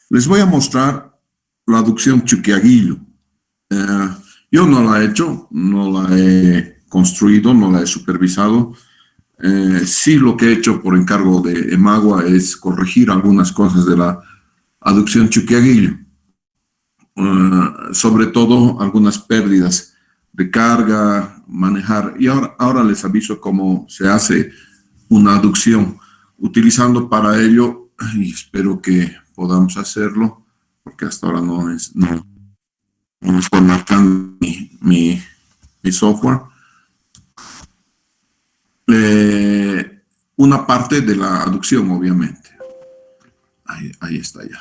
Les voy a mostrar la aducción Chuquiaguillo. Eh, yo no la he hecho, no la he construido, no la he supervisado. Sí, lo que he hecho por encargo de Emagua es corregir algunas cosas de la aducción Chuquiaguillo. Sobre todo algunas pérdidas de carga, manejar. Y ahora les aviso cómo se hace una aducción, utilizando para ello, y espero que podamos hacerlo, porque hasta ahora no me está marcando mi software. Una parte de la aducción, obviamente. Ahí está ya.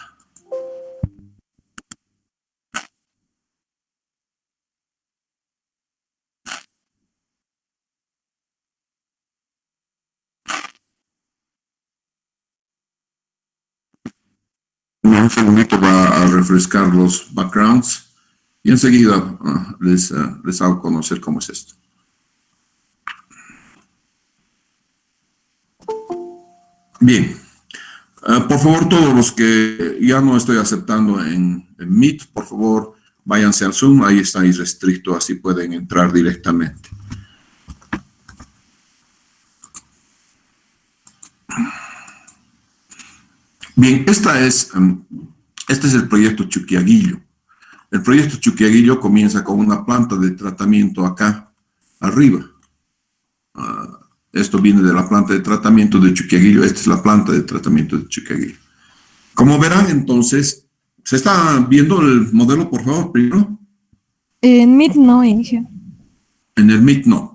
Un segundito va a refrescar los backgrounds y enseguida les hago conocer cómo es esto. Bien, por favor, todos los que ya no estoy aceptando en Meet, por favor, váyanse al Zoom, ahí está irrestricto, así pueden entrar directamente. Bien, este es el proyecto Chuquiaguillo. El proyecto Chuquiaguillo comienza con una planta de tratamiento acá arriba. Esto viene de la planta de tratamiento de Chuquiaguillo. Esta es la planta de tratamiento de Chuquiaguillo. Como verán, entonces, ¿se está viendo el modelo, por favor, primero? En Meet no, Inge. En el Meet no.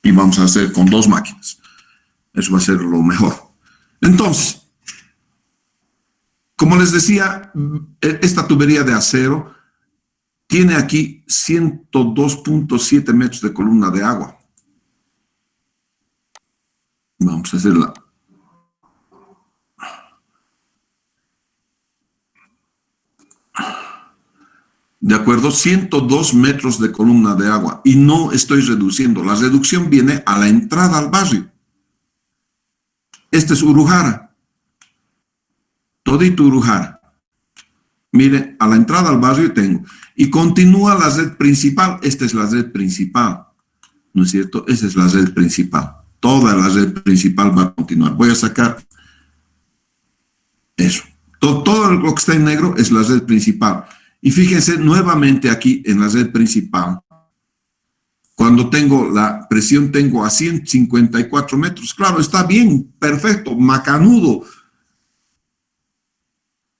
Y vamos a hacer con 2 máquinas. Eso va a ser lo mejor. Entonces, como les decía, esta tubería de acero tiene aquí 102.7 metros de columna de agua. Vamos a hacerla. De acuerdo, 102 metros de columna de agua. Y no estoy reduciendo. La reducción viene a la entrada al barrio. Este es Urujara. Todito Urujara. Mire, a la entrada al barrio tengo. Y continúa la red principal. Esta es la red principal. ¿No es cierto? Esa es la red principal. Toda la red principal va a continuar. Voy a sacar eso. Todo lo que está en negro es la red principal. Y fíjense nuevamente aquí en la red principal. Cuando tengo la presión, tengo a 154 metros. Claro, está bien, perfecto, macanudo.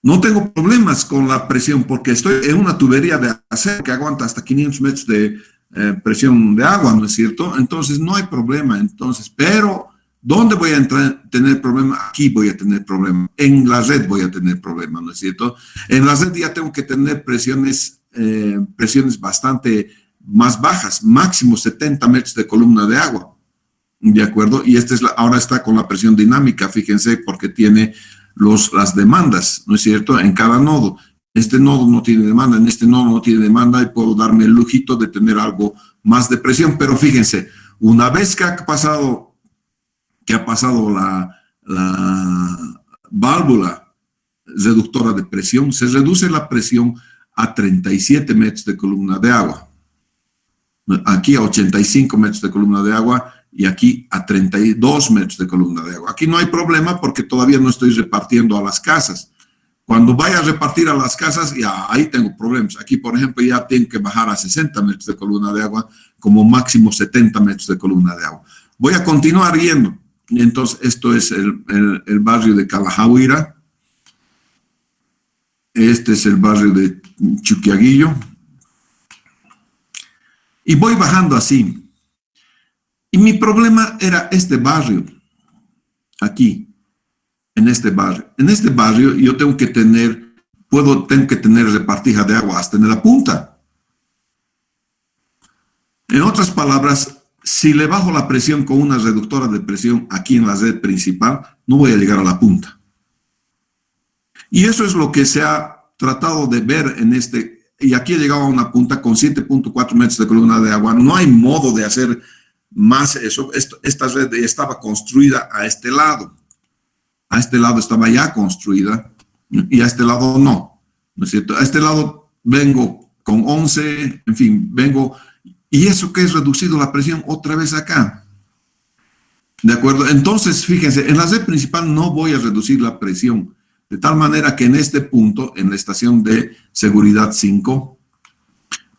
No tengo problemas con la presión porque estoy en una tubería de acero que aguanta hasta 500 metros de presión de agua, ¿no es cierto? Entonces no hay problema. Entonces, pero ¿dónde voy a tener problema? Aquí voy a tener problema. En la red voy a tener problema, ¿no es cierto? En la red ya tengo que tener presiones bastante más bajas, máximo 70 metros de columna de agua. ¿De acuerdo? Y ahora está con la presión dinámica, fíjense, porque tiene las demandas, ¿no es cierto? En cada nodo. Este nodo no tiene demanda, en este nodo no tiene demanda y puedo darme el lujito de tener algo más de presión, pero fíjense, Una vez que ha pasado la válvula reductora de presión, se reduce la presión a 37 metros de columna de agua. Aquí a 85 metros de columna de agua y aquí a 32 metros de columna de agua. Aquí no hay problema porque todavía no estoy repartiendo a las casas. Cuando vaya a repartir a las casas, ya ahí tengo problemas. Aquí, por ejemplo, ya tengo que bajar a 60 metros de columna de agua, como máximo 70 metros de columna de agua. Voy a continuar yendo. Entonces, esto es el barrio de Calajahuira. Este es el barrio de Chuquiaguillo. Y voy bajando así. Y mi problema era este barrio, aquí. En este barrio. En este barrio yo tengo que tener repartija de agua hasta en la punta. En otras palabras, si le bajo la presión con una reductora de presión aquí en la red principal, no voy a llegar a la punta. Y eso es lo que se ha tratado de ver en este, y aquí he llegado a una punta con 7.4 metros de columna de agua. No hay modo de hacer más eso. Esta red estaba construida a este lado. A este lado estaba ya construida y a este lado no, ¿no es cierto? A este lado vengo con 11, en fin, vengo, y eso que es reducido la presión otra vez acá. ¿De acuerdo? Entonces, fíjense, en la red principal no voy a reducir la presión, de tal manera que en este punto, en la estación de seguridad 5,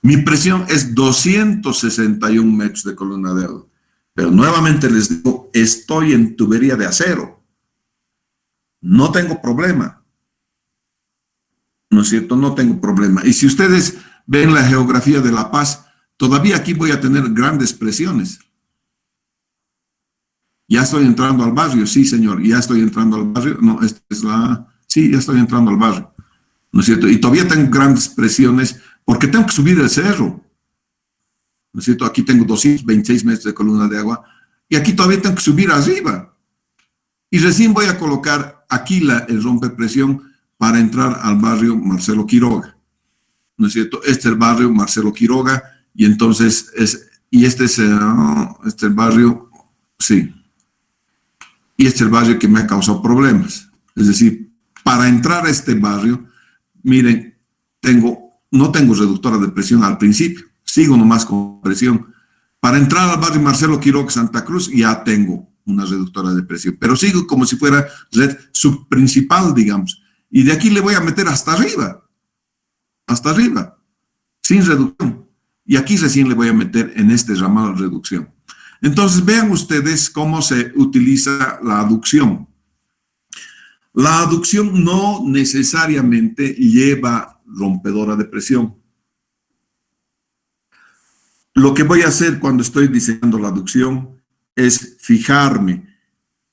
mi presión es 261 metros de columna de agua. Pero nuevamente les digo, estoy en tubería de acero. No tengo problema. ¿No es cierto? No tengo problema. Y si ustedes ven la geografía de La Paz, todavía aquí voy a tener grandes presiones. Ya estoy entrando al barrio, sí, señor. Ya estoy entrando al barrio. No, esta es la... Sí, ya estoy entrando al barrio. ¿No es cierto? Y todavía tengo grandes presiones porque tengo que subir el cerro. ¿No es cierto? Aquí tengo 226 metros de columna de agua y aquí todavía tengo que subir arriba. Y recién voy a colocar aquí el rompepresión para entrar al barrio Marcelo Quiroga. ¿No es cierto? Este es el barrio Marcelo Quiroga y entonces este es el barrio, sí. Y este es el barrio que me ha causado problemas. Es decir, para entrar a este barrio, miren, no tengo reductora de presión al principio, sigo nomás con presión. Para entrar al barrio Marcelo Quiroga Santa Cruz ya tengo una reductora de presión, pero sigo como si fuera red subprincipal, digamos, y de aquí le voy a meter hasta arriba, sin reducción, y aquí recién le voy a meter en este ramal de reducción. Entonces vean ustedes cómo se utiliza la aducción. La aducción no necesariamente lleva rompedora de presión. Lo que voy a hacer cuando estoy diseñando la aducción es fijarme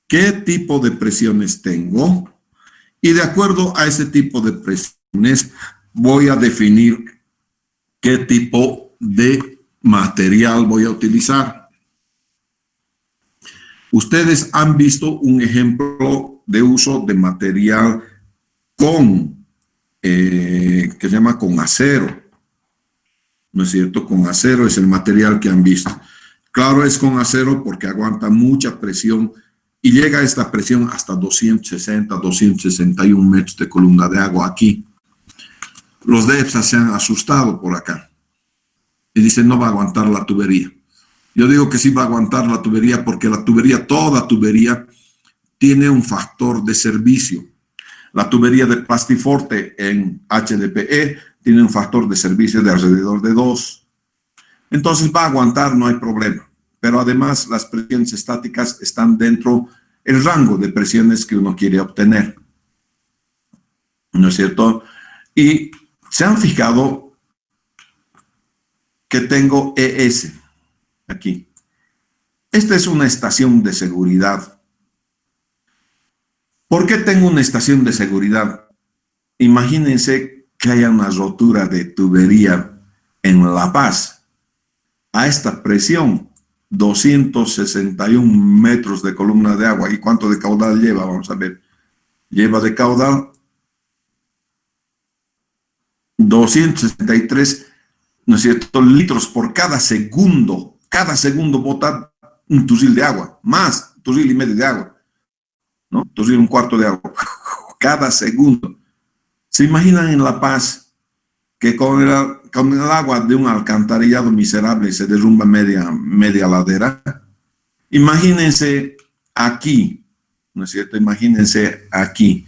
qué tipo de presiones tengo y de acuerdo a ese tipo de presiones voy a definir qué tipo de material voy a utilizar. Ustedes han visto un ejemplo de uso de material que se llama con acero, ¿no es cierto? Con acero es el material que han visto. Claro, es con acero porque aguanta mucha presión y llega a esta presión hasta 260, 261 metros de columna de agua aquí. Los de EPSA se han asustado por acá y dicen no va a aguantar la tubería. Yo digo que sí va a aguantar la tubería porque la tubería, toda tubería, tiene un factor de servicio. La tubería de Plastiforte en HDPE tiene un factor de servicio de alrededor de 2. Entonces va a aguantar, no hay problema. Pero además las presiones estáticas están dentro del rango de presiones que uno quiere obtener. ¿No es cierto? Y se han fijado que tengo ES aquí. Esta es una estación de seguridad. ¿Por qué tengo una estación de seguridad? Imagínense que haya una rotura de tubería en La Paz. A esta presión, 261 metros de columna de agua. ¿Y cuánto de caudal lleva? Vamos a ver. Lleva de caudal 263, ¿no es cierto?, litros por cada segundo. Cada segundo bota un turril de agua, más turril y medio de agua, ¿no? Turril un cuarto de agua, cada segundo. ¿Se imaginan en La Paz que con el agua de un alcantarillado miserable se derrumba media ladera? Imagínense aquí, ¿no es cierto? Imagínense aquí,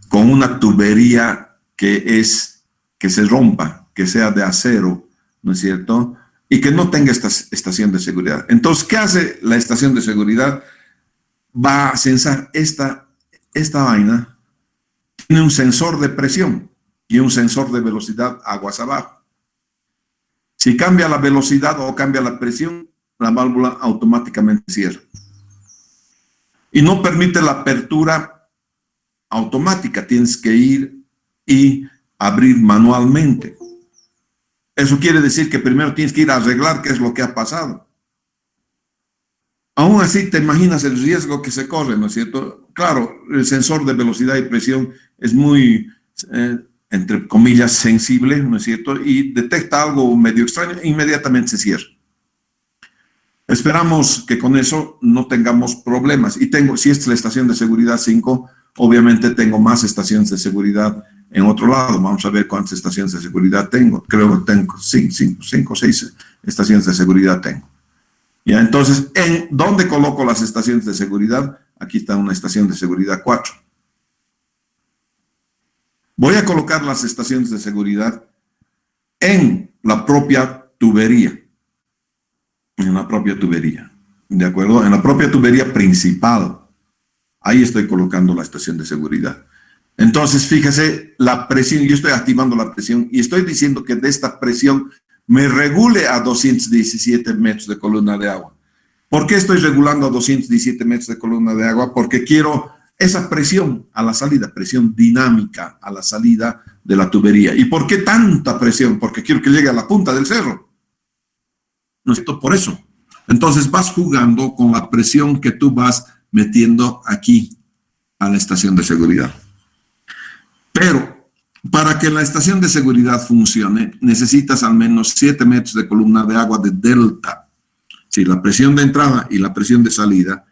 con una tubería que se rompa, que sea de acero, ¿no es cierto? Y que no tenga esta estación de seguridad. Entonces, ¿qué hace la estación de seguridad? Va a censar esta vaina, tiene un sensor de presión y un sensor de velocidad aguas abajo. Si cambia la velocidad o cambia la presión, la válvula automáticamente cierra. Y no permite la apertura automática, tienes que ir y abrir manualmente. Eso quiere decir que primero tienes que ir a arreglar qué es lo que ha pasado. Aún así, te imaginas el riesgo que se corre, ¿no es cierto? Claro, el sensor de velocidad y presión es muy, entre comillas, sensible, ¿no es cierto? Y detecta algo medio extraño e inmediatamente se cierra. Esperamos que con eso no tengamos problemas. Y si esta es la estación de seguridad 5, obviamente tengo más estaciones de seguridad en otro lado. Vamos a ver cuántas estaciones de seguridad tengo. Creo que tengo 5 o 6 estaciones de seguridad tengo. Ya, entonces, ¿en dónde coloco las estaciones de seguridad? Aquí está una estación de seguridad 4. Voy a colocar las estaciones de seguridad en la propia tubería. En la propia tubería. ¿De acuerdo? En la propia tubería principal. Ahí estoy colocando la estación de seguridad. Entonces, fíjese, la presión, yo estoy activando la presión y estoy diciendo que de esta presión me regule a 217 metros de columna de agua. ¿Por qué estoy regulando a 217 metros de columna de agua? Porque quiero esa presión a la salida, presión dinámica a la salida de la tubería. ¿Y por qué tanta presión? Porque quiero que llegue a la punta del cerro. ¿No es cierto? Por eso. Entonces vas jugando con la presión que tú vas metiendo aquí a la estación de seguridad. Pero para que la estación de seguridad funcione, necesitas al menos 7 metros de columna de agua de delta. Si la presión de entrada y la presión de salida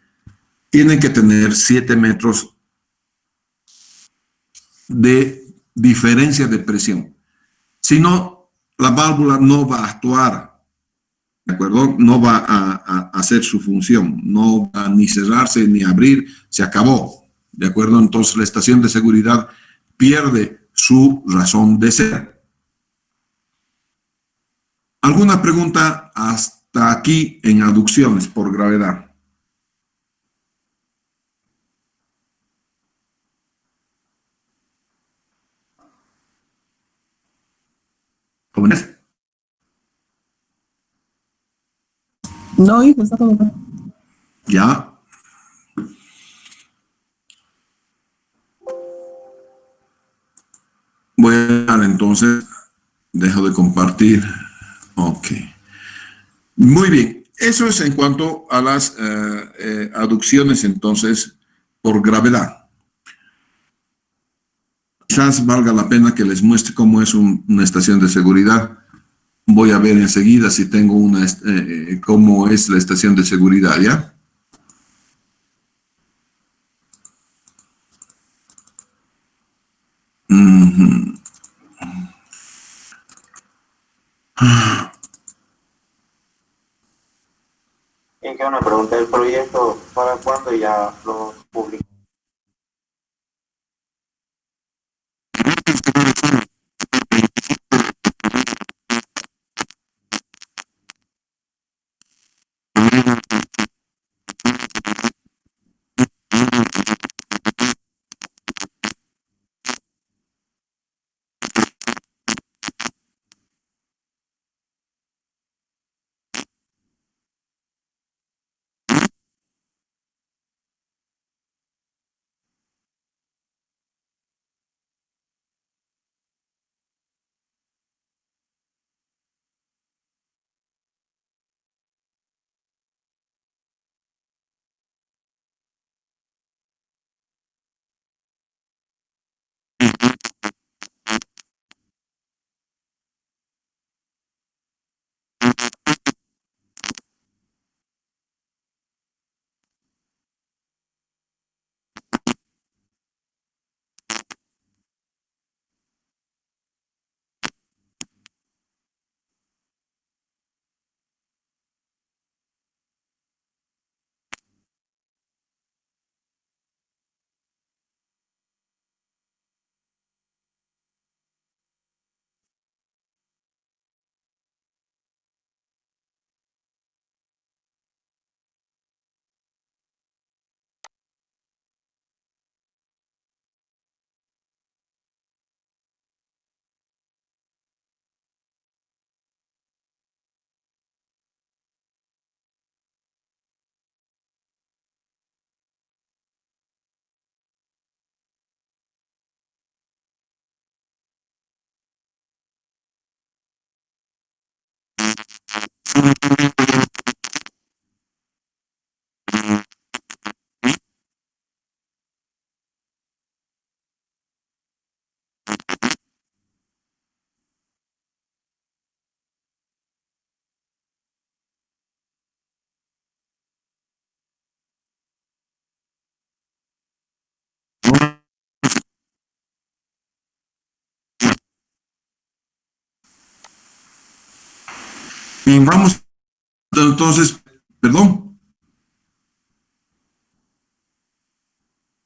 tienen que tener 7 metros de diferencia de presión. Si no, la válvula no va a actuar, ¿de acuerdo? No va a hacer su función, no va a ni cerrarse ni abrir, se acabó, ¿de acuerdo? Entonces la estación de seguridad pierde su razón de ser. ¿Alguna pregunta hasta aquí en aducciones por gravedad? ¿Jóvenes? No, hijo, está todo bien. Ya. Voy a dar entonces, dejo de compartir. Ok. Muy bien. Eso es en cuanto a las aducciones entonces por gravedad. Quizás valga la pena que les muestre cómo es una estación de seguridad. Voy a ver enseguida si tengo cómo es la estación de seguridad, ¿ya? Uh-huh. Y que una pregunta, ¿el proyecto para cuándo ya lo publica? Y vamos, entonces, perdón.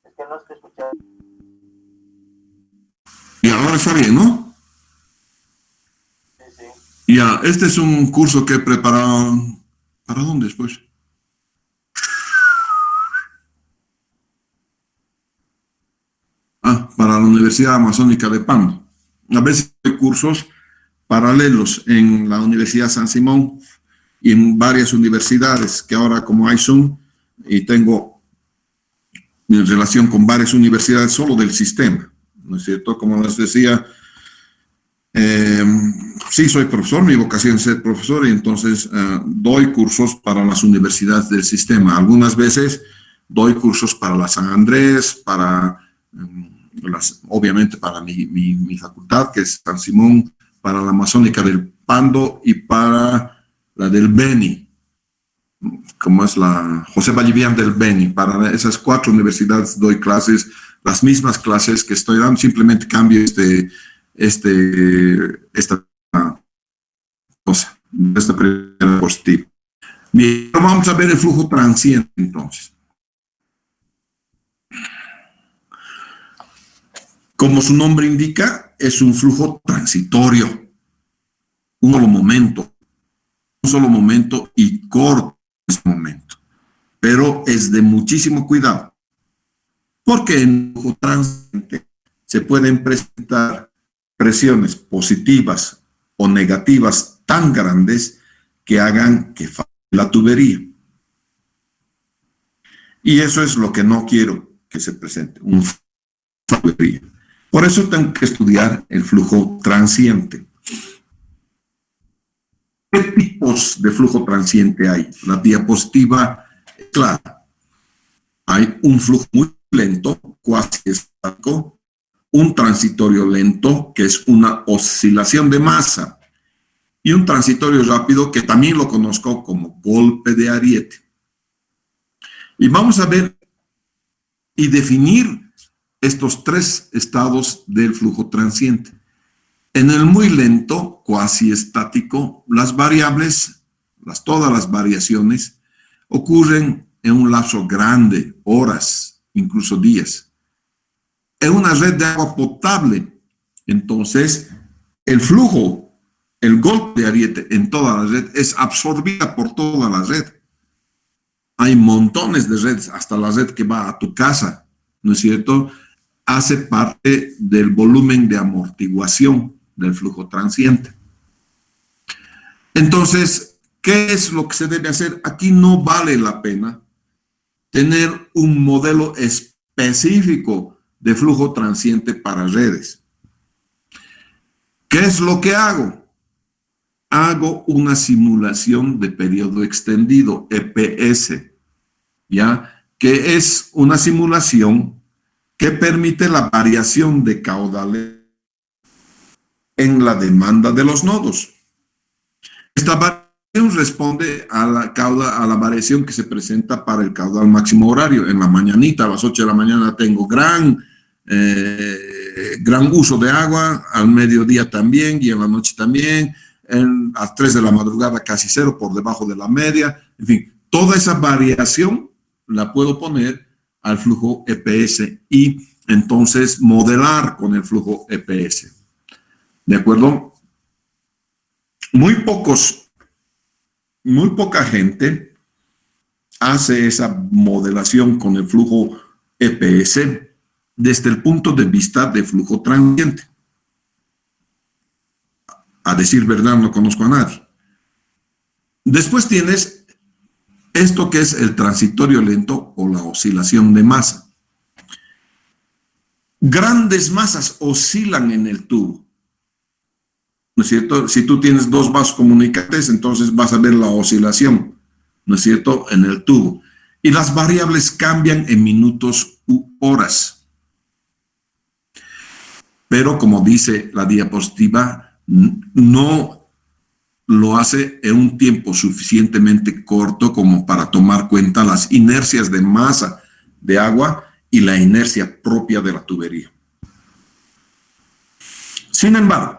Es que no estoy escuchando. Y ahora está bien, ¿no? Sí, sí. Ya, este es un curso que he preparado. ¿Para dónde después? Para la Universidad Amazónica de Pando. A veces hay cursos paralelos en la Universidad San Simón y en varias universidades, que ahora como hay Zoom, y tengo mi relación con varias universidades solo del sistema, ¿no es cierto? Como les decía, sí soy profesor, mi vocación es ser profesor y entonces doy cursos para las universidades del sistema. Algunas veces doy cursos para la San Andrés, para obviamente para mi facultad, que es San Simón, para la Amazónica del Pando y para la del Beni, como es la José Vallivian del Beni. Para esas 4 universidades doy clases, las mismas clases que estoy dando, simplemente cambio esta cosa, esta primera diapositiva. Bien, vamos a ver el flujo transiente entonces. Como su nombre indica, es un flujo transitorio, un solo momento y corto en ese momento, pero es de muchísimo cuidado, porque en el flujo transiente se pueden presentar presiones positivas o negativas tan grandes que hagan que falle la tubería. Y eso es lo que no quiero que se presente, un tubería. Por eso tengo que estudiar el flujo transiente. ¿Qué tipos de flujo transiente hay? La diapositiva es clara. Hay un flujo muy lento, cuasi estático, un transitorio lento, que es una oscilación de masa, y un transitorio rápido, que también lo conozco como golpe de ariete. Y vamos a ver y definir estos 3 estados del flujo transiente. En el muy lento, cuasi estático, las variables, todas las variaciones, ocurren en un lapso grande, horas, incluso días. En una red de agua potable, entonces, el flujo, el golpe de ariete en toda la red es absorbida por toda la red. Hay montones de redes, hasta la red que va a tu casa, ¿no es cierto? Hace parte del volumen de amortiguación del flujo transiente. Entonces, ¿qué es lo que se debe hacer? Aquí no vale la pena tener un modelo específico de flujo transiente para redes. ¿Qué es lo que hago? Hago una simulación de periodo extendido, EPS, ¿ya? Que es una simulación que permite la variación de caudales en la demanda de los nodos. Esta variación responde a la variación que se presenta para el caudal máximo horario. En la mañanita, a las 8 de la mañana, tengo gran uso de agua, al mediodía también y en la noche también, a las 3 de la madrugada casi cero, por debajo de la media. En fin, toda esa variación la puedo poner al flujo EPS y entonces modelar con el flujo EPS. ¿De acuerdo? Muy poca gente hace esa modelación con el flujo EPS desde el punto de vista de flujo transiente. A decir verdad, no conozco a nadie. Después tienes esto que es el transitorio lento o la oscilación de masa. Grandes masas oscilan en el tubo. ¿no es cierto? Si tú tienes dos vasos comunicantes, entonces vas a ver la oscilación, ¿no es cierto?, en el tubo. Y las variables cambian en minutos u horas. Pero como dice la diapositiva, no lo hace en un tiempo suficientemente corto como para tomar cuenta las inercias de masa de agua y la inercia propia de la tubería. Sin embargo,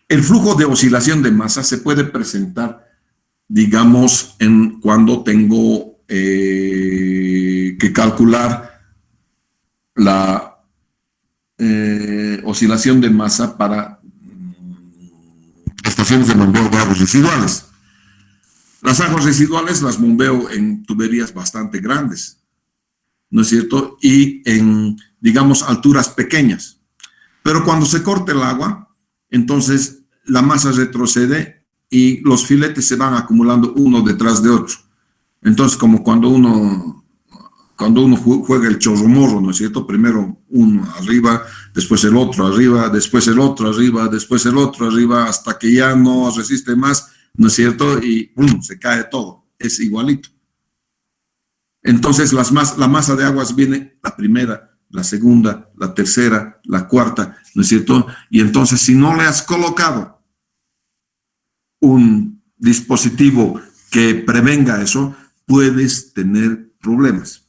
el flujo de oscilación de masa se puede presentar, digamos, cuando tengo que calcular la oscilación de masa para estaciones de bombeo de aguas residuales. Las aguas residuales las bombeo en tuberías bastante grandes, ¿no es cierto? Y en, digamos, alturas pequeñas. Pero cuando se corta el agua, entonces la masa retrocede y los filetes se van acumulando uno detrás de otro. Entonces, como cuando uno juega el chorromorro, ¿no es cierto? Primero uno arriba, después el otro arriba, después el otro arriba, después el otro arriba, hasta que ya no resiste más, ¿no es cierto? Y ¡pum!, se cae todo. Es igualito. Entonces, la masa de aguas viene la primera, la segunda, la tercera, la cuarta, ¿no es cierto? Y entonces, si no le has colocado un dispositivo que prevenga eso, puedes tener problemas.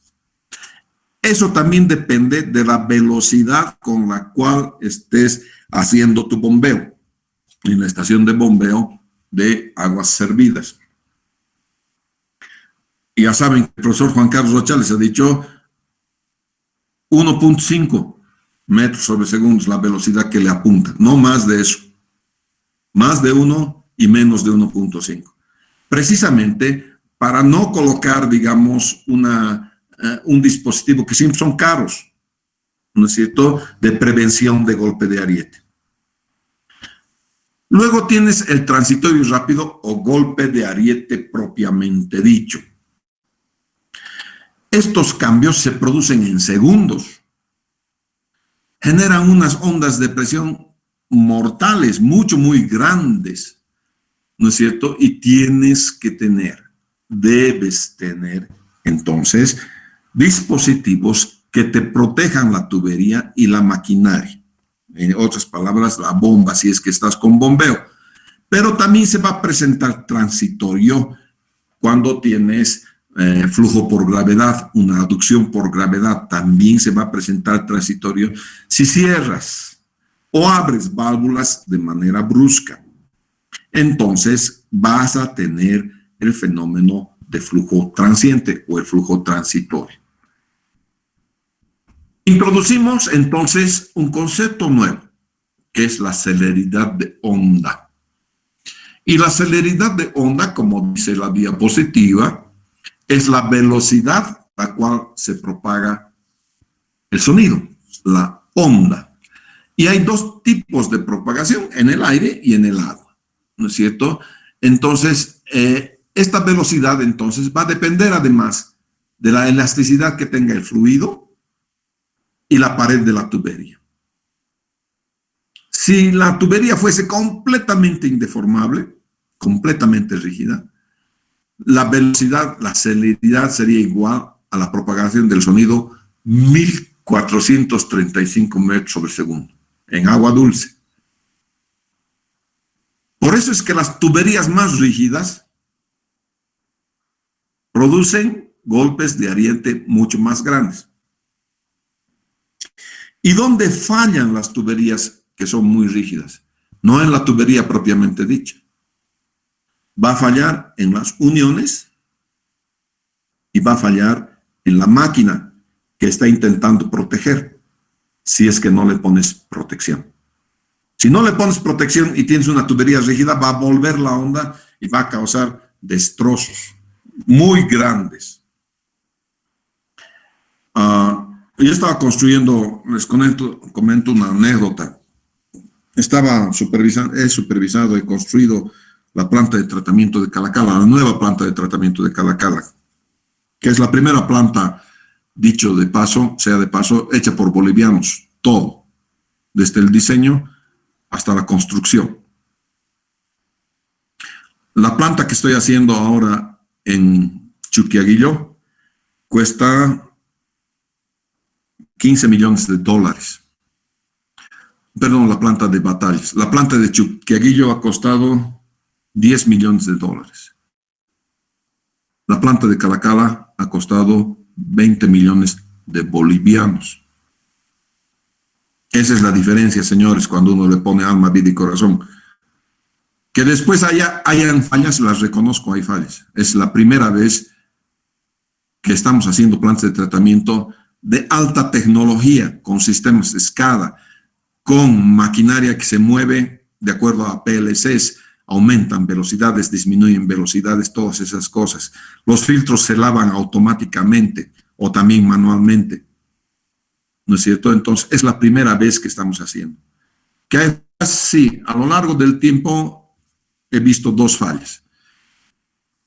Eso también depende de la velocidad con la cual estés haciendo tu bombeo en la estación de bombeo de aguas servidas. Y ya saben, el profesor Juan Carlos Rocha les ha dicho 1.5 metros sobre segundo es la velocidad que le apunta, no más de eso. Más de 1 y menos de 1.5. Precisamente para no colocar, digamos, un dispositivo que siempre son caros, ¿no es cierto?, de prevención de golpe de ariete. Luego tienes el transitorio rápido o golpe de ariete propiamente dicho. Estos cambios se producen en segundos. Generan unas ondas de presión mortales, muy grandes, ¿no es cierto? Y debes tener, entonces, dispositivos que te protejan la tubería y la maquinaria. En otras palabras, la bomba, si es que estás con bombeo. Pero también se va a presentar transitorio cuando tienes flujo por gravedad, una aducción por gravedad. También se va a presentar transitorio si cierras o abres válvulas de manera brusca. Entonces vas a tener el fenómeno de flujo transiente o el flujo transitorio. Introducimos entonces un concepto nuevo, que es la celeridad de onda. Y la celeridad de onda, como dice la diapositiva, es la velocidad a la cual se propaga el sonido, la onda. Y hay dos tipos de propagación, en el aire y en el agua, ¿no es cierto? Entonces, esta velocidad entonces va a depender además de la elasticidad que tenga el fluido y la pared de la tubería. Si la tubería fuese completamente indeformable, completamente rígida, la velocidad, la celeridad sería igual a la propagación del sonido 1435 metros sobre segundo en agua dulce. Por eso es que las tuberías más rígidas producen golpes de ariete mucho más grandes. ¿Y dónde fallan las tuberías que son muy rígidas? No en la tubería propiamente dicha. Va a fallar en las uniones y va a fallar en la máquina que está intentando proteger, si es que no le pones protección. Si no le pones protección y tienes una tubería rígida, va a volver la onda y va a causar destrozos muy grandes. Yo estaba construyendo, les comento una anécdota. He supervisado y construido la planta de tratamiento de Calacala, la nueva planta de tratamiento de Calacala, que es la primera planta, dicho de paso, sea de paso, hecha por bolivianos, todo, desde el diseño hasta la construcción. La planta que estoy haciendo ahora en Chuquiaguillo cuesta $15 millones. Perdón, la planta de Batallas. La planta de Chuquiaguillo ha costado $10 millones. La planta de Calacala ha costado 20 millones de bolivianos. Esa es la diferencia, señores, cuando uno le pone alma, vida y corazón. Que después hayan fallas, las reconozco, hay fallas. Es la primera vez que estamos haciendo plantas de tratamiento de alta tecnología, con sistemas de SCADA, con maquinaria que se mueve de acuerdo a PLCs, aumentan velocidades, disminuyen velocidades, todas esas cosas. Los filtros se lavan automáticamente o también manualmente, ¿no es cierto? Entonces, es la primera vez que estamos haciendo. Que hay, sí, a lo largo del tiempo he visto dos fallas.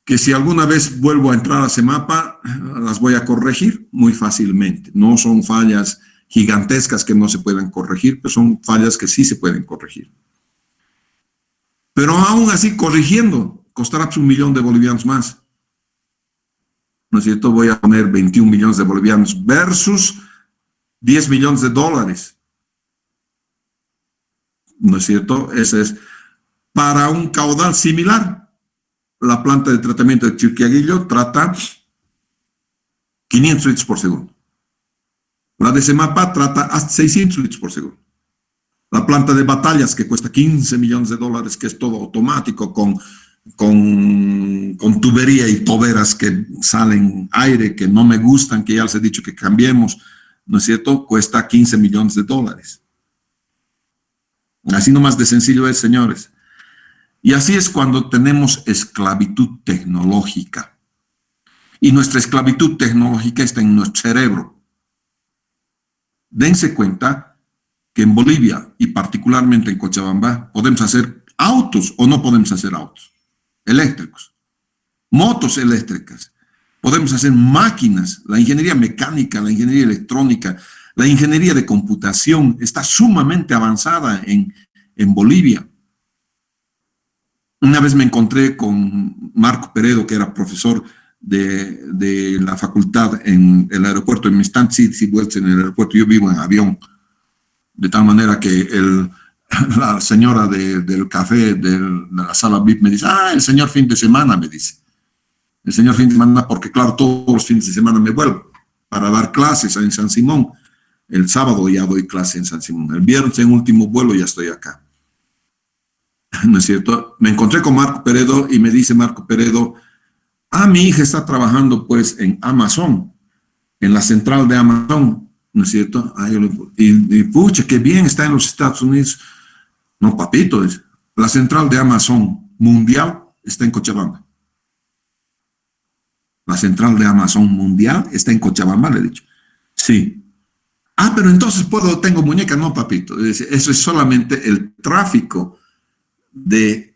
Que si alguna vez vuelvo a entrar a CEMAPA, las voy a corregir muy fácilmente. No son fallas gigantescas que no se pueden corregir, pero son fallas que sí se pueden corregir. Pero aún así, corrigiendo, costará pues, $1 millón de bolivianos más. ¿No es cierto? Voy a poner 21 millones de bolivianos versus $10 millones. ¿No es cierto? Ese es para un caudal similar. La planta de tratamiento de Chuquiaguillo trata 500 litros por segundo. La de CEMAPA trata hasta 600 litros por segundo. La planta de Batallas, que cuesta $15 millones, que es todo automático, con tubería y toberas que salen aire, que no me gustan, que ya les he dicho que cambiemos, ¿no es cierto? Cuesta $15 millones. Así nomás de sencillo es, señores. Y así es cuando tenemos esclavitud tecnológica. Y nuestra esclavitud tecnológica está en nuestro cerebro. Dense cuenta que en Bolivia y particularmente en Cochabamba podemos hacer autos o no podemos hacer autos eléctricos, motos eléctricas, podemos hacer máquinas, la ingeniería mecánica, la ingeniería electrónica, la ingeniería de computación está sumamente avanzada en Bolivia. Una vez me encontré con Marco Peredo, que era profesor de la facultad en el aeropuerto, en mi estancia en el aeropuerto, yo vivo en avión, de tal manera que la señora del café de la sala VIP me dice, el señor fin de semana, me dice. El señor fin de semana, porque claro, todos los fines de semana me vuelvo para dar clases en San Simón. El sábado ya doy clase en San Simón. El viernes en último vuelo ya estoy acá. ¿No es cierto? Me encontré con Marco Peredo y me dice Marco Peredo, mi hija está trabajando pues en Amazon, en la central de Amazon, ¿no es cierto? Y pucha, qué bien, está en los Estados Unidos. No, papito, la central de Amazon mundial está en Cochabamba. La central de Amazon mundial está en Cochabamba, le he dicho. Sí. Pero entonces tengo muñeca. No, papito, eso es solamente el tráfico de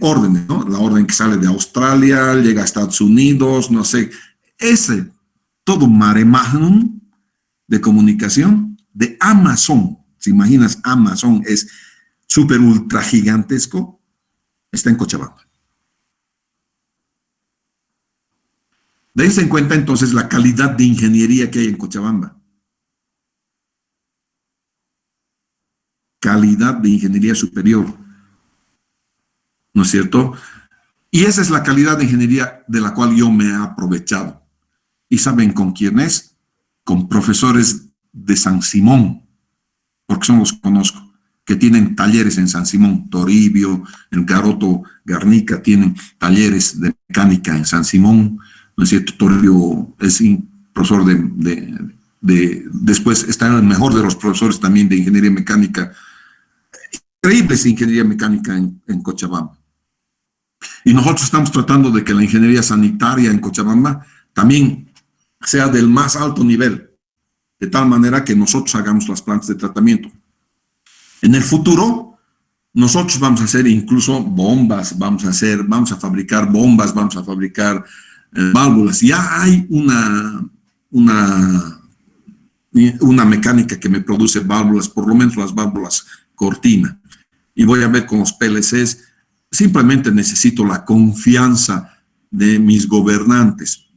órdenes, ¿no? La orden que sale de Australia, llega a Estados Unidos, no sé. Ese, todo mare magnum de comunicación de Amazon. ¿Se imaginas? Amazon es súper ultra gigantesco, está en Cochabamba. Dense en cuenta entonces la calidad de ingeniería que hay en Cochabamba. Calidad de ingeniería superior. ¿No es cierto? Y esa es la calidad de ingeniería de la cual yo me he aprovechado. ¿Y saben con quién es? Con profesores de San Simón, porque son los que conozco, que tienen talleres en San Simón. Toribio, el Garoto Garnica tienen talleres de mecánica en San Simón, ¿no es cierto? Toribio es profesor después está el mejor de los profesores también de ingeniería mecánica. Increíble esa ingeniería mecánica en Cochabamba. Y nosotros estamos tratando de que la ingeniería sanitaria en Cochabamba también sea del más alto nivel, de tal manera que nosotros hagamos las plantas de tratamiento. En el futuro, nosotros vamos a hacer incluso bombas, vamos a fabricar bombas, vamos a fabricar válvulas. Ya hay una mecánica que me produce válvulas, por lo menos las válvulas Cortina. y voy a ver con los PLCs. Simplemente necesito la confianza de mis gobernantes,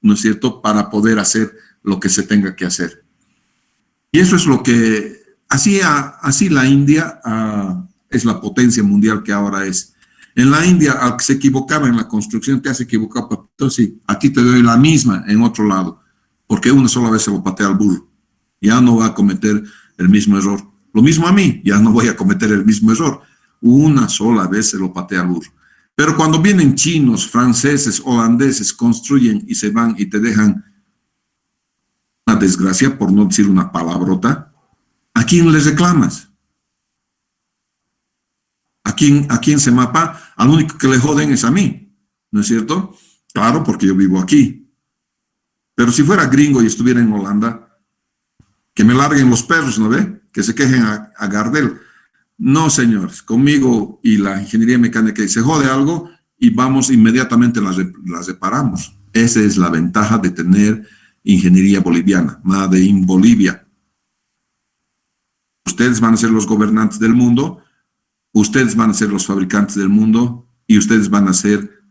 ¿no es cierto?, para poder hacer lo que se tenga que hacer. Y eso es lo que, así la India es la potencia mundial que ahora es. En la India, al que se equivocaba en la construcción, te has equivocado, papito, sí, aquí te doy la misma en otro lado, porque una sola vez se lo patea al burro. Ya no va a cometer el mismo error. Lo mismo a mí, ya no voy a cometer el mismo error. Una sola vez se lo patea al burro. Pero cuando vienen chinos, franceses, holandeses, construyen y se van y te dejan una desgracia, por no decir una palabrota, ¿a quién les reclamas? ¿A quién se mapa? Al único que le joden es a mí, ¿no es cierto? Claro, porque yo vivo aquí. Pero si fuera gringo y estuviera en Holanda, que me larguen los perros, ¿no ve? Que se quejen a Gardel. No, señores, conmigo y la ingeniería mecánica se jode algo y vamos inmediatamente las reparamos. Esa es la ventaja de tener ingeniería boliviana, Made in Bolivia. Ustedes van a ser los gobernantes del mundo, ustedes van a ser los fabricantes del mundo y ustedes van a ser,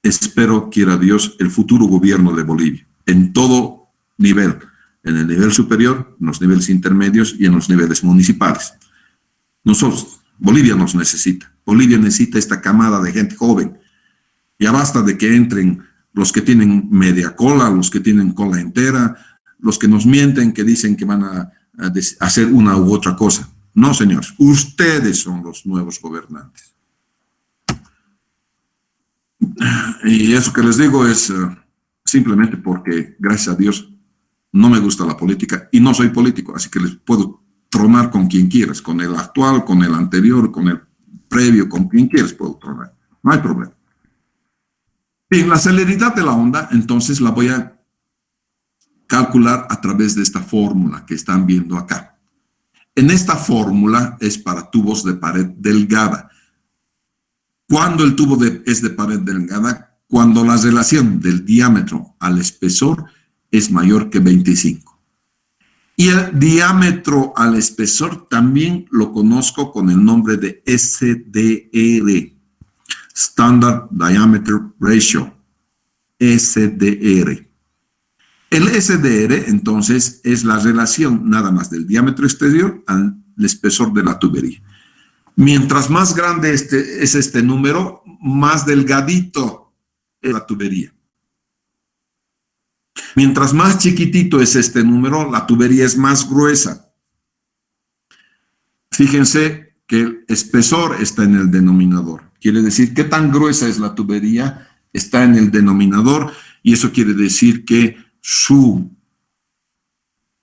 espero quiera Dios, el futuro gobierno de Bolivia, en todo nivel, en el nivel superior, en los niveles intermedios y en los niveles municipales. Nosotros, Bolivia nos necesita. Bolivia necesita esta camada de gente joven. Ya basta de que entren los que tienen media cola, los que tienen cola entera, los que nos mienten, que dicen que van a hacer una u otra cosa. No, señores, ustedes son los nuevos gobernantes. Y eso que les digo es simplemente porque, gracias a Dios, no me gusta la política y no soy político, así que les puedo tronar con quien quieras, con el actual, con el anterior, con el previo, con quien quieras puedo tronar. No hay problema. Bien, la celeridad de la onda, entonces la voy a calcular a través de esta fórmula que están viendo acá. En esta fórmula es para tubos de pared delgada. ¿Cuándo el tubo es de pared delgada? Cuando la relación del diámetro al espesor es mayor que 25. Y el diámetro al espesor también lo conozco con el nombre de SDR, Standard Diameter Ratio, SDR. El SDR, entonces, es la relación nada más del diámetro exterior al espesor de la tubería. Mientras más grande es este número, más delgadito es la tubería. Mientras más chiquitito es este número, la tubería es más gruesa. Fíjense que el espesor está en el denominador. Quiere decir qué tan gruesa es la tubería, está en el denominador, y eso quiere decir que su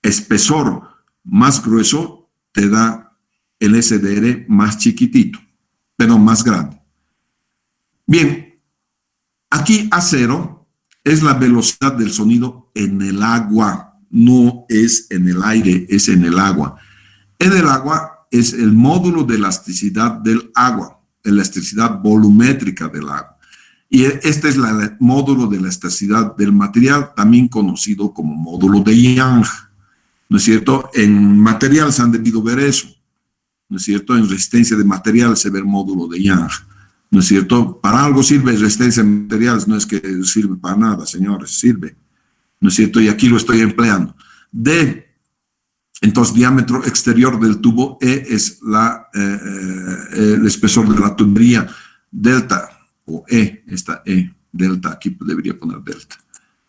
espesor más grueso te da el SDR más chiquitito, pero más grande. Bien, aquí A0 es la velocidad del sonido en el agua, no es en el aire, es en el agua. En el agua es el módulo de elasticidad del agua, elasticidad volumétrica del agua. Y este es el módulo de elasticidad del material, también conocido como módulo de Young, ¿no es cierto? En material se han debido ver eso, ¿no es cierto? En resistencia de material se ve el módulo de Young, ¿no es cierto? Para algo sirve resistencia de materiales, no es que sirve para nada, señores, sirve, ¿no es cierto? Y aquí lo estoy empleando. D, entonces, diámetro exterior del tubo. E es el espesor de la tubería. Delta, o E, esta E, delta, aquí debería poner delta.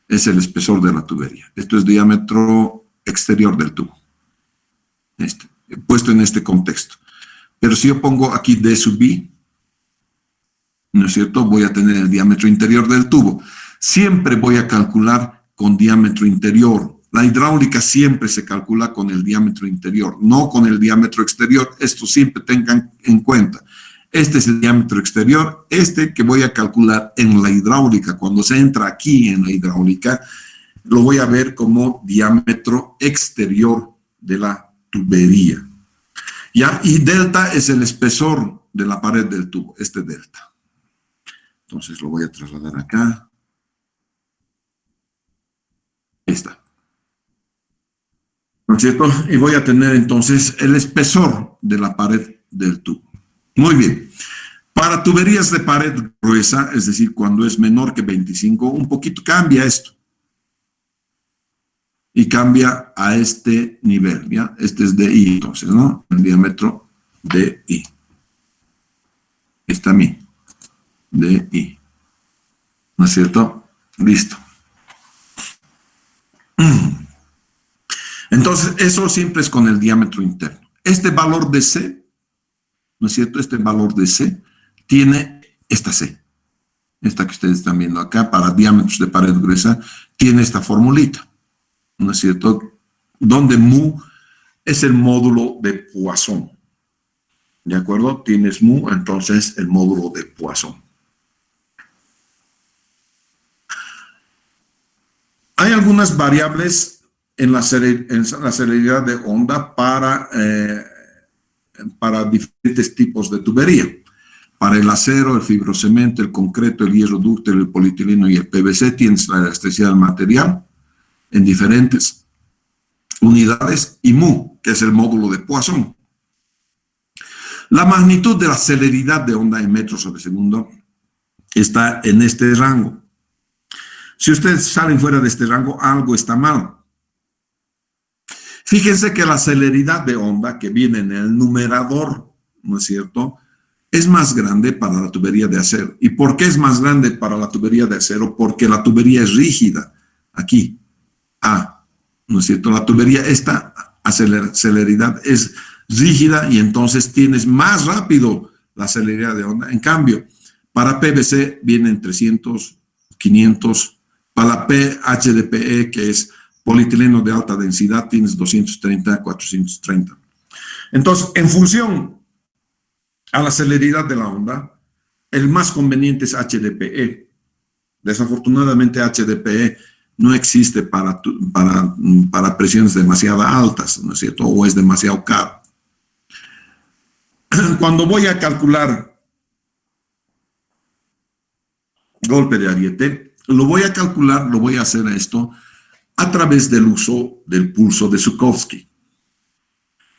Es el espesor de la tubería. Esto es diámetro exterior del tubo. Puesto en este contexto. Pero si yo pongo aquí D sub I, ¿no es cierto? Voy a tener el diámetro interior del tubo. Siempre voy a calcular con diámetro interior. La hidráulica siempre se calcula con el diámetro interior, no con el diámetro exterior. Esto siempre tengan en cuenta. Este es el diámetro exterior, este que voy a calcular en la hidráulica. Cuando se entra aquí en la hidráulica, lo voy a ver como diámetro exterior de la tubería. ¿Ya? Y delta es el espesor de la pared del tubo, este delta. Entonces lo voy a trasladar acá. Ahí está. ¿No es cierto? Y voy a tener entonces el espesor de la pared del tubo. Muy bien. Para tuberías de pared gruesa, es decir, cuando es menor que 25, un poquito cambia esto. Y cambia a este nivel, ¿ya? Este es DI, entonces, ¿no? El diámetro DI. Está mi DI. ¿No es cierto? Listo. Entonces, eso siempre es con el diámetro interno. Este valor de C, ¿no es cierto? Este valor de C tiene esta C. Esta que ustedes están viendo acá, para diámetros de pared gruesa, tiene esta formulita. ¿No es cierto? Donde mu es el módulo de Poisson. ¿De acuerdo? Tienes mu, entonces el módulo de Poisson. Hay algunas variables en la celeridad de onda para diferentes tipos de tubería. Para el acero, el fibrocemento, el concreto, el hierro dúctil, el polietileno y el PVC tienes la elasticidad del material en diferentes unidades y mu, que es el módulo de Poisson. La magnitud de la celeridad de onda en metros sobre segundo está en este rango. Si ustedes salen fuera de este rango, algo está mal. Fíjense que la celeridad de onda que viene en el numerador, ¿no es cierto?, es más grande para la tubería de acero. ¿Y por qué es más grande para la tubería de acero? Porque la tubería es rígida. Aquí, A, ¿no es cierto? La tubería, esta celeridad es rígida y entonces tienes más rápido la celeridad de onda. En cambio, para PVC vienen 300, 500. Para la HDPE, que es polietileno de alta densidad, tienes 230, 430. Entonces, en función a la celeridad de la onda, el más conveniente es HDPE. Desafortunadamente, HDPE no existe para presiones demasiado altas, ¿no es cierto? O es demasiado caro. Cuando voy a calcular golpe de ariete, lo voy a calcular, lo voy a hacer esto a través del uso del pulso de Zhukovsky.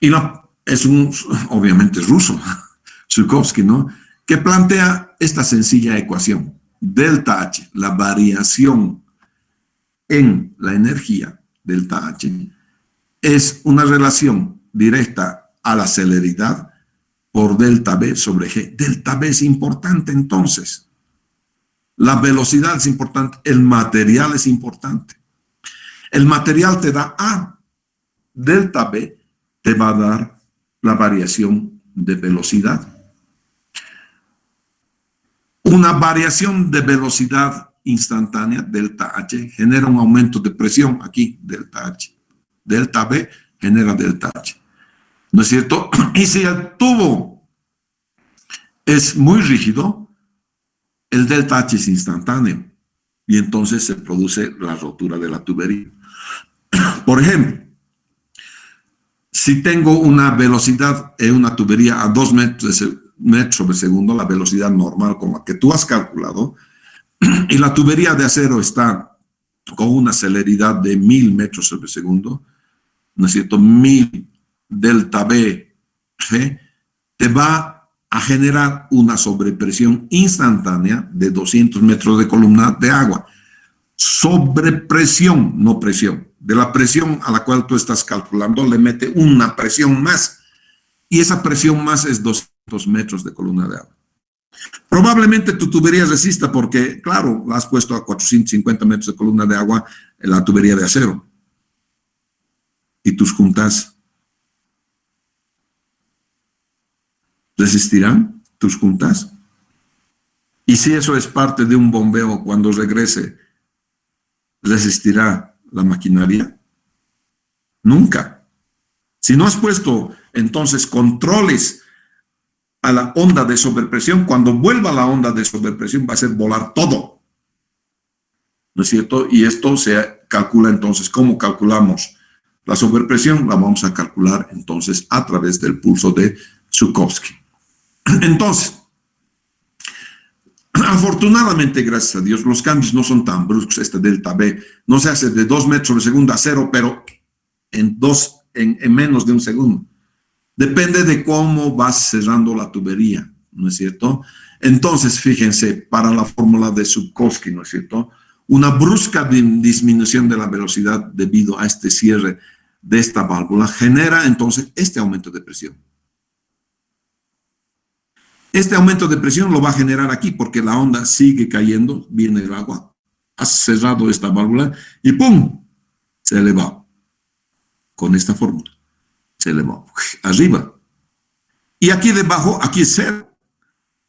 Y obviamente es ruso, Zhukovsky, ¿no? Que plantea esta sencilla ecuación. Delta H, la variación en la energía, delta H, es una relación directa a la celeridad por delta B sobre G. Delta B es importante entonces. La velocidad es importante, el material es importante. El material te da A, delta B te va a dar la variación de velocidad. Una variación de velocidad instantánea, delta H, genera un aumento de presión aquí, delta H. Delta B genera delta H. ¿No es cierto? Y si el tubo es muy rígido, el delta H es instantáneo y entonces se produce la rotura de la tubería. Por ejemplo, si tengo una velocidad en una tubería a 2 metros sobre segundo, la velocidad normal con la que tú has calculado, y la tubería de acero está con una celeridad de 1000 metros sobre segundo, ¿no es cierto? 1000 delta B G, te va a generar una sobrepresión instantánea de 200 metros de columna de agua. Sobrepresión, no presión. De la presión a la cual tú estás calculando, le mete una presión más. Y esa presión más es 200 metros de columna de agua. Probablemente tu tubería resista porque, claro, la has puesto a 450 metros de columna de agua en la tubería de acero. Y tus juntas ¿resistirán tus juntas? Y si eso es parte de un bombeo, cuando regrese, ¿resistirá la maquinaria? Nunca. Si no has puesto entonces controles a la onda de sobrepresión, cuando vuelva la onda de sobrepresión va a hacer volar todo. ¿No es cierto? Y esto se calcula entonces. ¿Cómo calculamos la sobrepresión? La vamos a calcular entonces a través del pulso de Zhukovsky. Entonces, afortunadamente, gracias a Dios, los cambios no son tan bruscos. Este delta B no se hace de 2 metros sobre segundo a 0, pero en menos de un segundo. Depende de cómo vas cerrando la tubería, ¿no es cierto? Entonces, fíjense, para la fórmula de Zubkowski, ¿no es cierto? Una brusca disminución de la velocidad debido a este cierre de esta válvula genera entonces este aumento de presión. Este aumento de presión lo va a generar aquí porque la onda sigue cayendo, viene el agua, has cerrado esta válvula y ¡pum! Se eleva con esta fórmula. Se eleva arriba. Y aquí debajo, aquí es cero.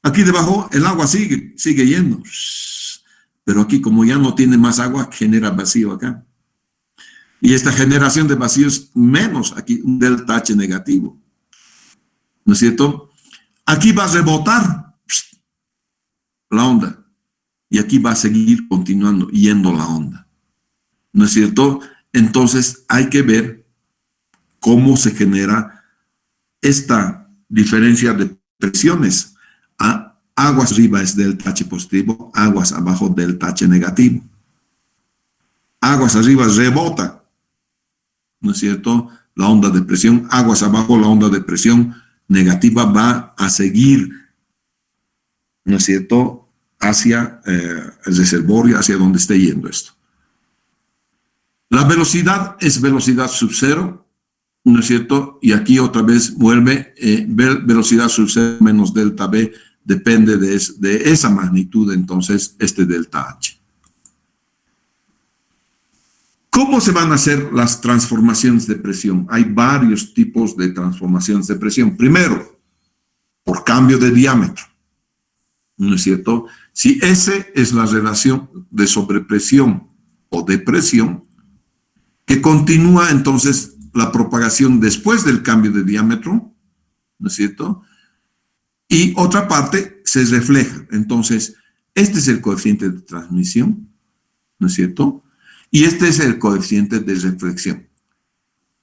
Aquí debajo el agua sigue yendo. Pero aquí como ya no tiene más agua, genera vacío acá. Y esta generación de vacío es menos aquí, un delta H negativo. ¿No es cierto? Aquí va a rebotar la onda. Y aquí va a seguir continuando, yendo la onda. ¿No es cierto? Entonces hay que ver cómo se genera esta diferencia de presiones. Aguas arriba es delta H positivo, aguas abajo delta H negativo. Aguas arriba rebota, ¿no es cierto? La onda de presión, aguas abajo la onda de presión negativa va a seguir, ¿no es cierto?, hacia el reservorio, hacia donde esté yendo esto. La velocidad es velocidad sub cero, ¿no es cierto? Y aquí otra vez vuelve velocidad sub cero menos delta B, depende de esa magnitud, entonces, este delta H. ¿Cómo se van a hacer las transformaciones de presión? Hay varios tipos de transformaciones de presión. Primero, por cambio de diámetro, ¿no es cierto? Si S es la relación de sobrepresión o de presión, que continúa entonces la propagación después del cambio de diámetro, ¿no es cierto? Y otra parte se refleja. Entonces, este es el coeficiente de transmisión, ¿no es cierto? Y este es el coeficiente de reflexión,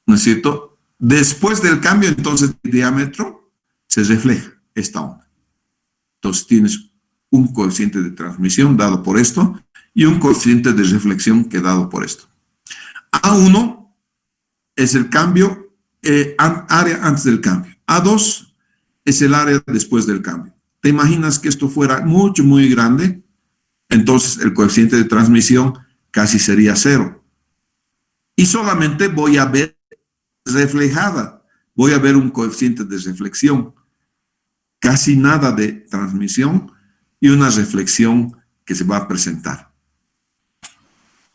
¿no es cierto? Después del cambio, entonces, de diámetro, se refleja esta onda. Entonces, tienes un coeficiente de transmisión dado por esto y un coeficiente de reflexión que dado por esto. A1 es el cambio, área antes del cambio. A2 es el área después del cambio. ¿Te imaginas que esto fuera mucho, muy grande? Entonces, el coeficiente de transmisión casi sería cero. Y solamente voy a ver reflejada, voy a ver un coeficiente de reflexión. Casi nada de transmisión y una reflexión que se va a presentar.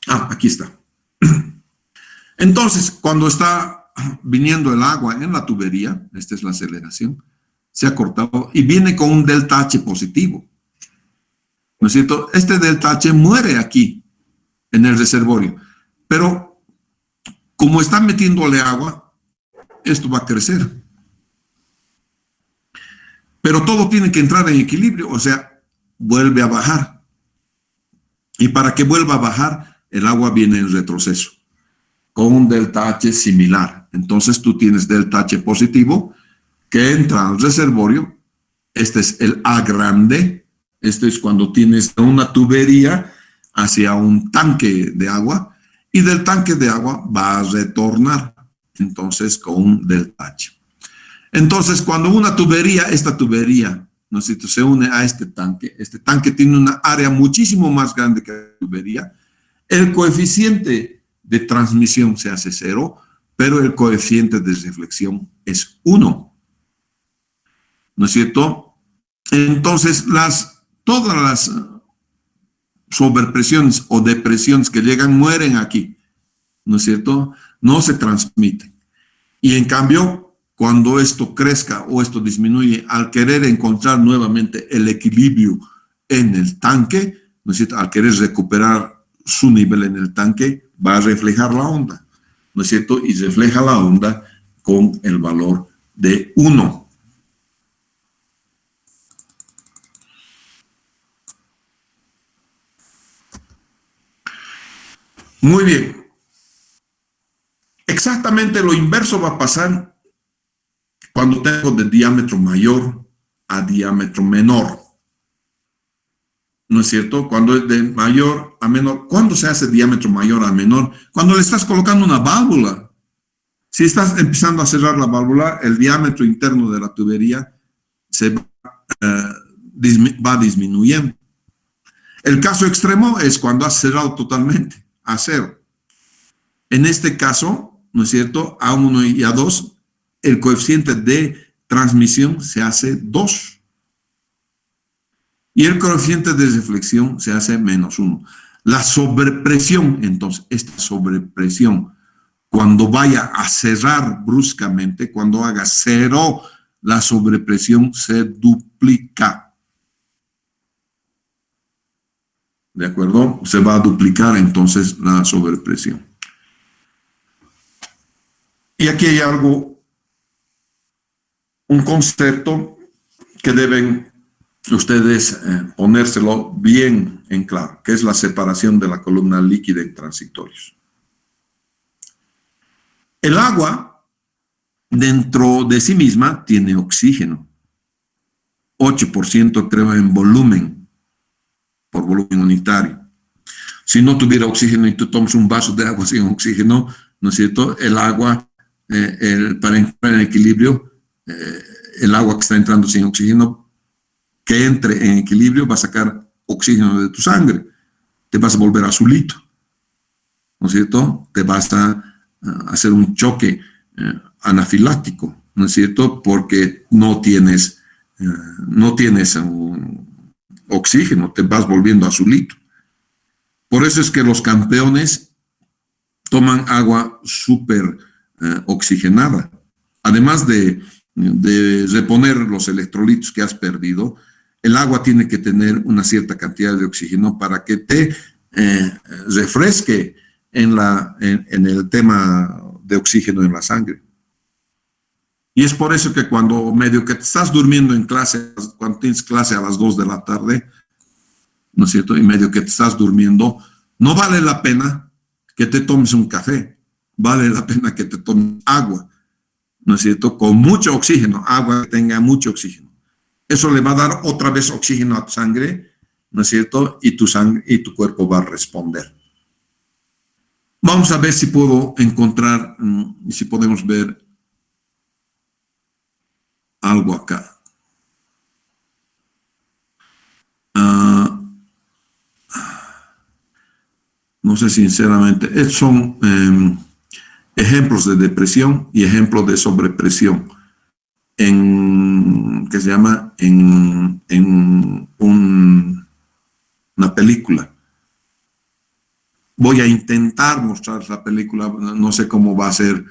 Aquí está. Entonces, cuando está viniendo el agua en la tubería, esta es la aceleración, se ha cortado y viene con un delta H positivo. ¿No es cierto? Este delta H muere aquí, en el reservorio. Pero, como está metiéndole agua, esto va a crecer. Pero todo tiene que entrar en equilibrio, o sea, vuelve a bajar. Y para que vuelva a bajar, el agua viene en retroceso, con un delta H similar. Entonces tú tienes delta H positivo que entra al reservorio. Este es el A grande. Este es cuando tienes una tubería hacia un tanque de agua y del tanque de agua va a retornar entonces con un delta H. Entonces cuando una tubería, esta tubería, ¿no es cierto?, se une a este tanque tiene una área muchísimo más grande que la tubería, el coeficiente de transmisión se hace 0, pero el coeficiente de reflexión es 1. ¿No es cierto? Entonces, todas las sobrepresiones o depresiones que llegan mueren aquí. ¿No es cierto? No se transmiten. Y en cambio, cuando esto crezca o esto disminuye, al querer encontrar nuevamente el equilibrio en el tanque, ¿no es cierto?, al querer recuperar su nivel en el tanque, va a reflejar la onda, ¿no es cierto? Y refleja la onda con el valor de 1. Muy bien. Exactamente lo inverso va a pasar cuando tengo de diámetro mayor a diámetro menor. ¿No es cierto? Cuando es de mayor a menor. ¿Cuándo se hace diámetro mayor a menor? Cuando le estás colocando una válvula. Si estás empezando a cerrar la válvula, el diámetro interno de la tubería va disminuyendo. El caso extremo es cuando has cerrado totalmente a cero. En este caso, ¿no es cierto? A1 y A2, el coeficiente de transmisión se hace 2. Y el coeficiente de deflexión se hace -1. La sobrepresión, entonces, esta sobrepresión, cuando vaya a cerrar bruscamente, cuando haga cero, la sobrepresión se duplica. ¿De acuerdo? Se va a duplicar entonces la sobrepresión. Y aquí hay algo, un concepto que deben ustedes ponérselo bien en claro, que es la separación de la columna líquida en transitorios. El agua, dentro de sí misma, tiene oxígeno. 8% creo en volumen, por volumen unitario. Si no tuviera oxígeno y tú tomas un vaso de agua sin oxígeno, ¿no es cierto? El agua, para entrar en equilibrio, el agua que está entrando sin oxígeno, que entre en equilibrio, va a sacar oxígeno de tu sangre. Te vas a volver azulito, ¿no es cierto? Te vas a hacer un choque anafiláctico, ¿no es cierto? Porque no tienes oxígeno, te vas volviendo azulito. Por eso es que los campeones toman agua súper oxigenada. Además de reponer los electrolitos que has perdido, el agua tiene que tener una cierta cantidad de oxígeno para que te refresque en el tema de oxígeno en la sangre. Y es por eso que cuando medio que te estás durmiendo en clase, cuando tienes clase a las 2 de la tarde, ¿no es cierto? Y medio que te estás durmiendo, no vale la pena que te tomes un café, vale la pena que te tomes agua, ¿no es cierto? Con mucho oxígeno, agua que tenga mucho oxígeno. Eso le va a dar otra vez oxígeno a tu sangre, ¿no es cierto? Y tu cuerpo va a responder. Vamos a ver si puedo encontrar, si podemos ver algo acá. No sé sinceramente, estos son ejemplos de depresión y ejemplos de sobrepresión que se llama en una película. Voy a intentar mostrar la película, no sé cómo va a ser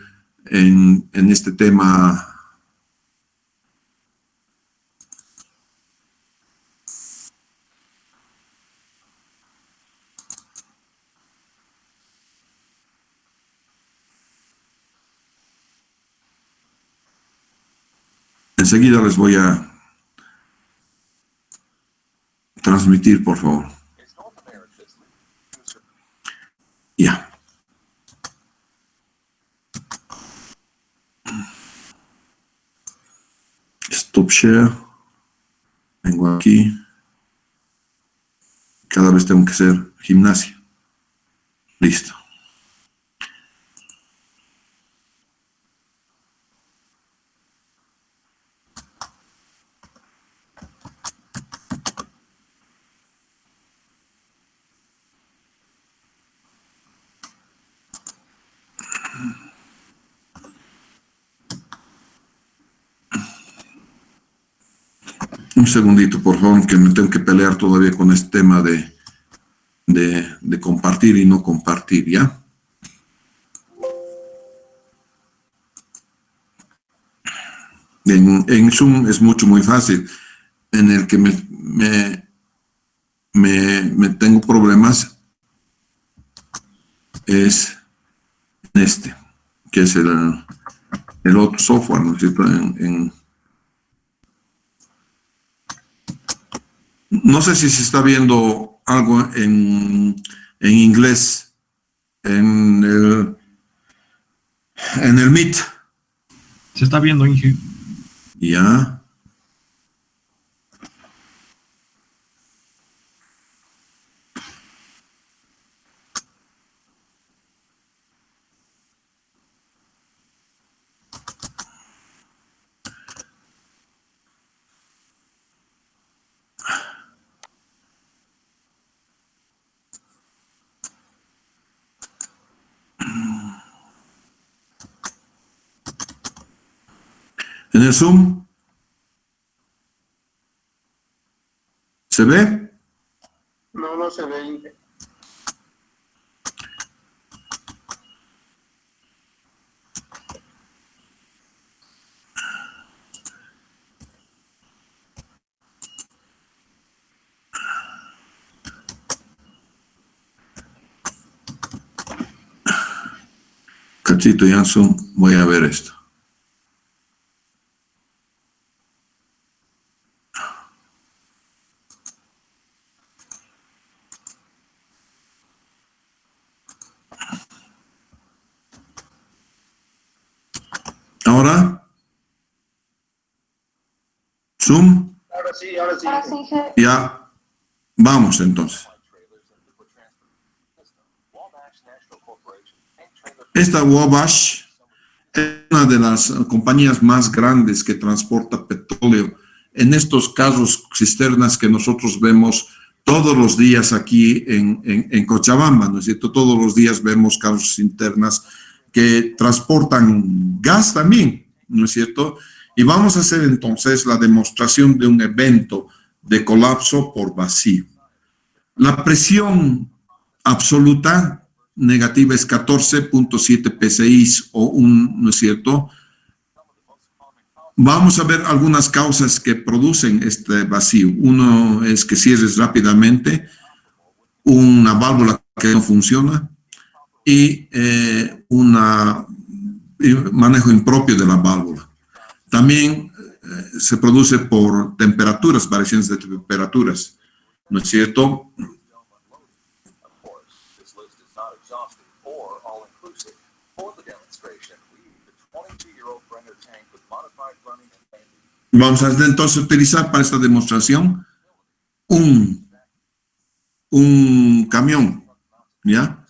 en este tema. Enseguida les voy a transmitir, por favor. Ya. Stop share. Vengo aquí. Cada vez tengo que hacer gimnasia. Listo. Un segundito, por favor, que me tengo que pelear todavía con este tema de compartir y no compartir, ¿ya? En Zoom es muy fácil. En el que me tengo problemas es en este, que es el otro software, ¿no es cierto? No sé si se está viendo algo en inglés en el Meet. Se está viendo, Inge. Ya. En el Zoom. ¿Se ve? No, no se ve, Inge. Cachito, ya en Zoom. Voy a ver esto. Ahora, Zoom, Ahora sí, ahora sí. Ahora sí, Inge. ya vamos entonces. Esta Wabash es una de las compañías más grandes que transporta petróleo. En estos carros cisternas que nosotros vemos todos los días aquí en Cochabamba, ¿no es cierto? Todos los días vemos carros cisternas que transportan gas también, ¿no es cierto? Y vamos a hacer entonces la demostración de un evento de colapso por vacío. La presión absoluta negativa es 14.7 PSI o ¿no es cierto? Vamos a ver algunas causas que producen este vacío. Uno es que cierres rápidamente, una válvula que no funciona y un manejo impropio de la válvula. También se produce por temperaturas, variaciones de temperaturas, ¿no es cierto? Vamos a entonces utilizar para esta demostración un camión, ¿ya?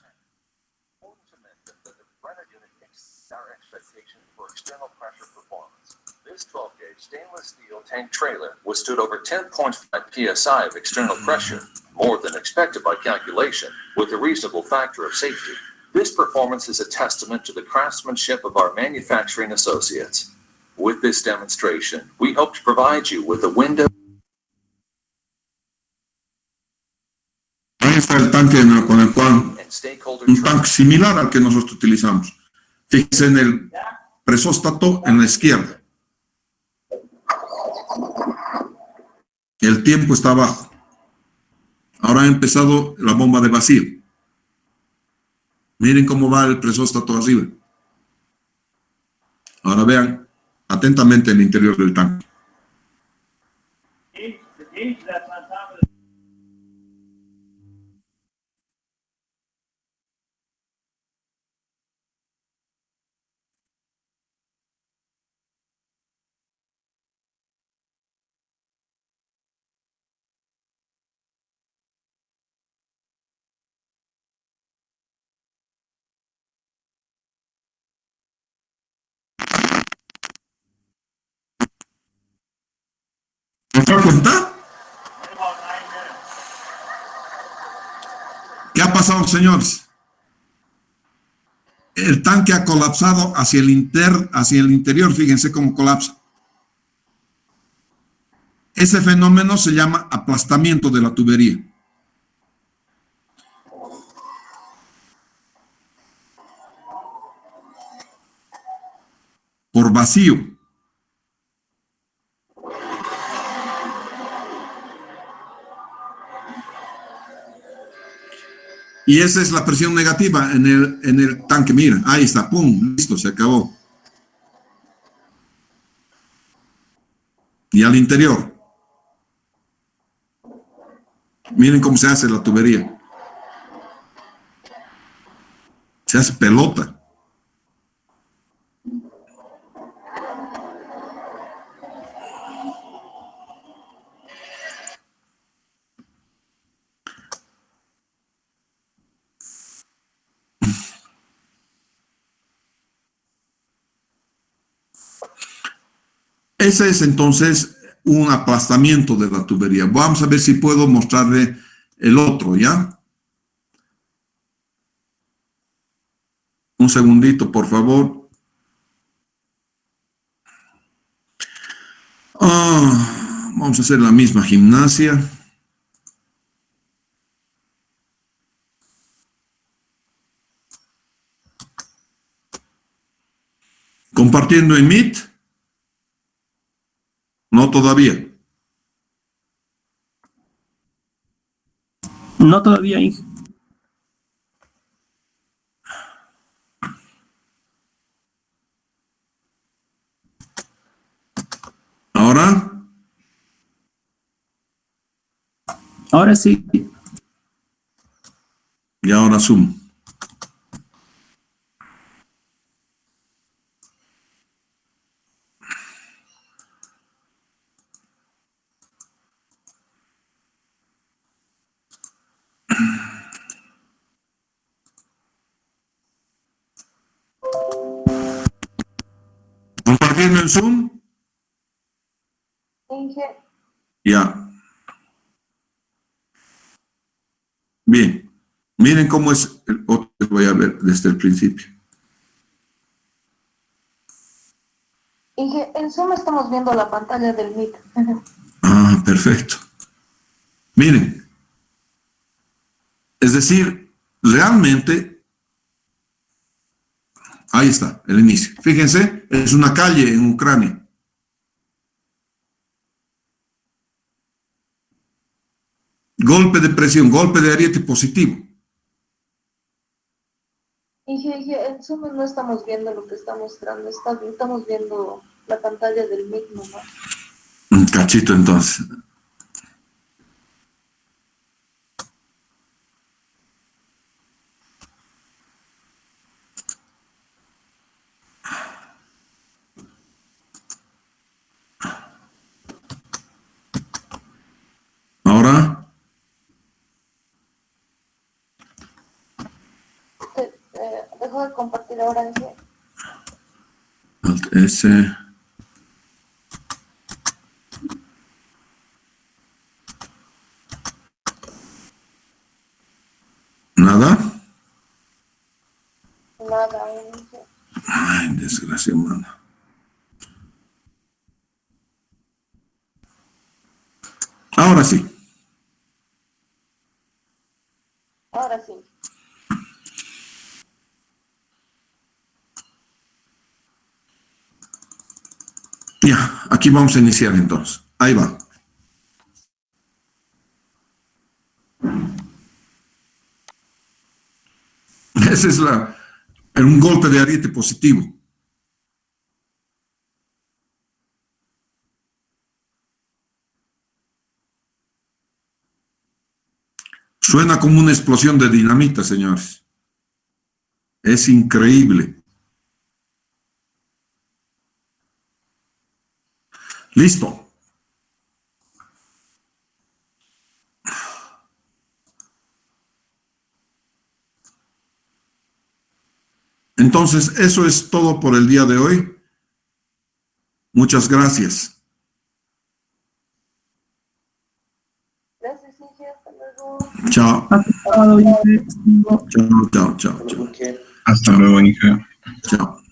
Stainless steel tank trailer withstood over 10.5 psi of external pressure, more than expected by calculation, with a reasonable factor of safety. This performance is a testament to the craftsmanship of our manufacturing associates. With this demonstration, we hope to provide you with a window. Ahí está el tanque con el cual, un tanque similar al que nosotros utilizamos. Fíjense en el presóstato en la izquierda. El tiempo está abajo. Ahora ha empezado la bomba de vacío. Miren cómo va el presóstato arriba. Ahora vean atentamente el interior del tanque. ¿Se da cuenta? ¿Qué ha pasado, señores? El tanque ha colapsado hacia el interior, fíjense cómo colapsa. Ese fenómeno se llama aplastamiento de la tubería. Por vacío. Y esa es la presión negativa en el tanque. Mira, ahí está, pum, listo, se acabó. Y al interior. Miren cómo se hace la tubería. Se hace pelota. Ese es entonces un aplastamiento de la tubería. Vamos a ver si puedo mostrarle el otro, ¿ya? Un segundito, por favor. Vamos a hacer la misma gimnasia. ¿Compartiendo en Meet? No todavía. No todavía, Inge. ¿Ahora? Ahora sí. Y ahora Zoom. ¿Compartiendo en Zoom? Inge, Ya. Bien. Miren cómo es el otro que voy a ver desde el principio. Inge, en Zoom estamos viendo la pantalla del Meet. Ah, perfecto. Miren. Es decir, realmente, ahí está, el inicio. Fíjense, es una calle en Ucrania. Golpe de presión, golpe de ariete positivo. Inge, en Zoom no estamos viendo lo que está mostrando, estamos viendo la pantalla del Meet nomás. Un cachito entonces. Ahora, Dejo de compartir ahora, Inge. Alt S. ¿Nada? Nada, Inge. Ay, desgracia humana. Ahora sí. Ahora sí. Ya, aquí vamos a iniciar entonces. Ahí va. Ese es un golpe de ariete positivo. Suena como una explosión de dinamita, señores. Es increíble. Listo. Entonces, eso es todo por el día de hoy. Muchas gracias. Gracias, Inge. Hasta luego. Chao. Hasta sábado, Inge. Chao, chao, chao, chao. Hasta luego, Inge. Chao.